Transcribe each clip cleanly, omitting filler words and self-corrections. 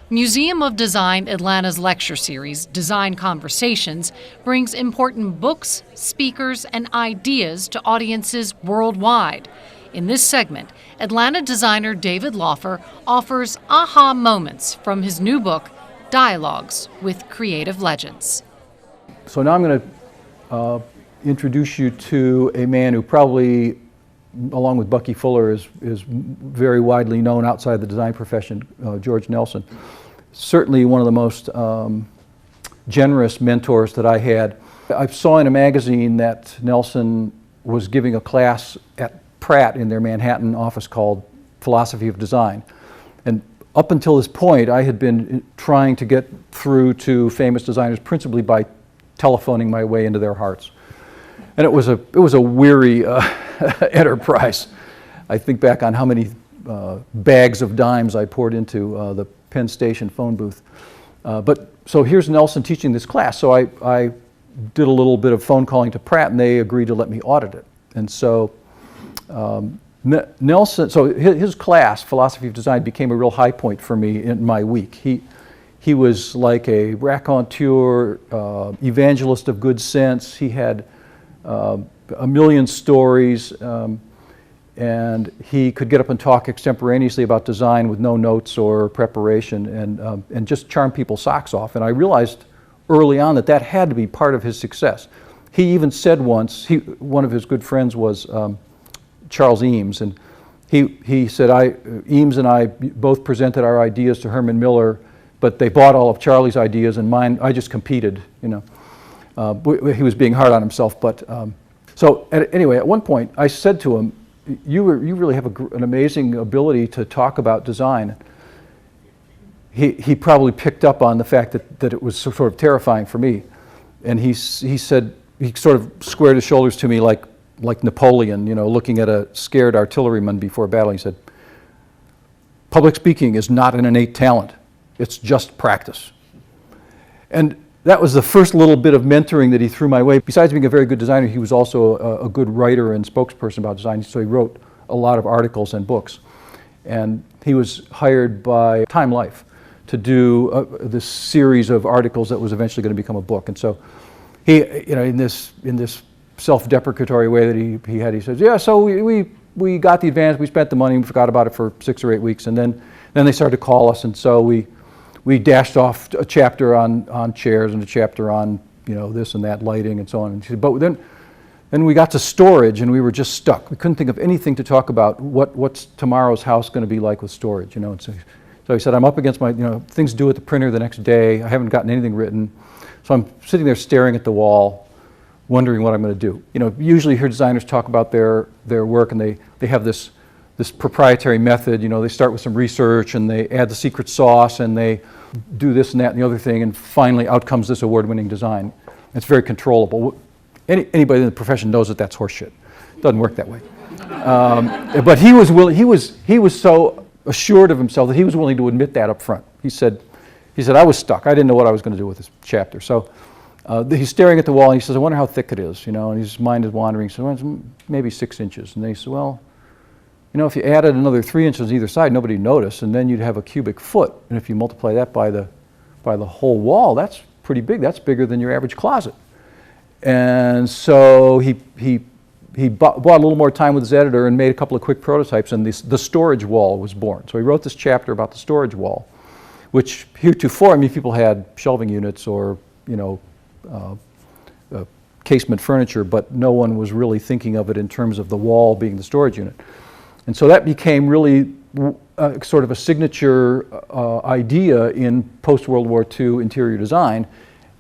Museum of Design Atlanta's lecture series, Design Conversations, brings important books, speakers, and ideas to audiences worldwide. In this segment, Atlanta designer David Laufer offers aha moments from his new book, Dialogues with Creative Legends. So now I'm going to introduce you to a man who probably, along with Bucky Fuller, is very widely known outside the design profession, George Nelson. Certainly one of the most generous mentors that I had. I saw in a magazine that Nelson was giving a class at Pratt in their Manhattan office called Philosophy of Design. And up until this point, I had been trying to get through to famous designers principally by telephoning my way into their hearts. And it was a weary enterprise. I think back on how many bags of dimes I poured into the Penn Station phone booth. So here's Nelson teaching this class. So I did a little bit of phone calling to Pratt, and they agreed to let me audit it. And so Nelson, so his class, Philosophy of Design, became a real high point for me in my week. He was like a raconteur, evangelist of good sense. He had a million stories, and he could get up and talk extemporaneously about design with no notes or preparation, and just charm people's socks off. And I realized early on that had to be part of his success. He even said once, one of his good friends was Charles Eames, and he said, Eames and I both presented our ideas to Herman Miller, but they bought all of Charlie's ideas, and mine, I just competed, you know. He was being hard on himself, but anyway, at one point I said to him, you really have an amazing ability to talk about design. He probably picked up on the fact that it was sort of terrifying for me, and he said, he sort of squared his shoulders to me like Napoleon, you know, looking at a scared artilleryman before battle. He said, public speaking is not an innate talent, it's just practice. And that was the first little bit of mentoring that he threw my way. Besides being a very good designer, he was also a good writer and spokesperson about design, so he wrote a lot of articles and books. And he was hired by Time Life to do this series of articles that was eventually going to become a book. And so he, you know, in this self-deprecatory way that he says, yeah, so we got the advance, we spent the money, we forgot about it for 6 or 8 weeks, and then they started to call us, and so we dashed off a chapter on chairs and a chapter on, you know, this and that, lighting and so on. And she said, but then we got to storage and we were just stuck. We couldn't think of anything to talk about. What's tomorrow's house going to be like with storage, you know? And so he said, I'm up against my, you know, things due at the printer the next day. I haven't gotten anything written. So I'm sitting there staring at the wall, wondering what I'm going to do. You know, usually you hear designers talk about their work, and they have this proprietary method. You know, they start with some research and they add the secret sauce and they do this and that and the other thing, and finally out comes this award-winning design. It's very controllable. Anybody in the profession knows that that's horseshit. It doesn't work that way. But he was so assured of himself that he was willing to admit that up front. He said, I was stuck. I didn't know what I was going to do with this chapter. So he's staring at the wall and he says, I wonder how thick it is, you know, and his mind is wandering. So it's maybe 6 inches. And they said, well, you know, if you added another 3 inches on either side, nobody'd notice, and then you'd have a cubic foot. And if you multiply that by the whole wall, that's pretty big. That's bigger than your average closet. And so he bought a little more time with his editor and made a couple of quick prototypes, and the storage wall was born. So he wrote this chapter about the storage wall, which heretofore, I mean, people had shelving units or, you know, casement furniture, but no one was really thinking of it in terms of the wall being the storage unit. And so that became really sort of a signature idea in post-World War II interior design,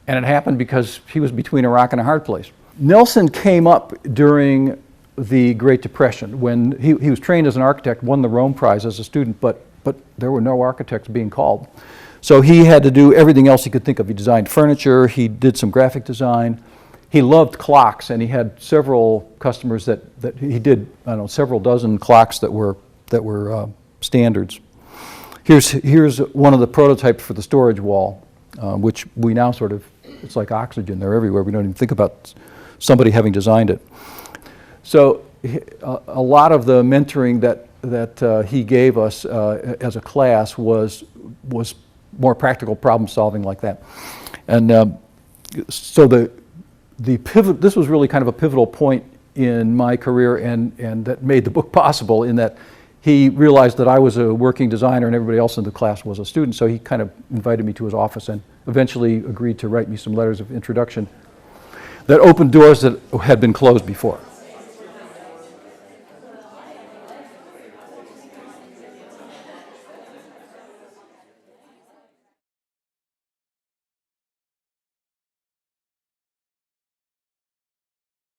and it happened because he was between a rock and a hard place. Nelson came up during the Great Depression when he was trained as an architect, won the Rome Prize as a student, but there were no architects being called. So he had to do everything else he could think of. He designed furniture, he did some graphic design. He loved clocks, and he had several customers that he did, I don't know, several dozen clocks that were standards. Here's one of the prototypes for the storage wall, which we now sort of, it's like oxygen, they're everywhere. We don't even think about somebody having designed it. So a lot of the mentoring that he gave us as a class was more practical problem solving like that. And so the pivot, this was really kind of a pivotal point in my career, and that made the book possible, in that he realized that I was a working designer and everybody else in the class was a student, so he kind of invited me to his office and eventually agreed to write me some letters of introduction that opened doors that had been closed before.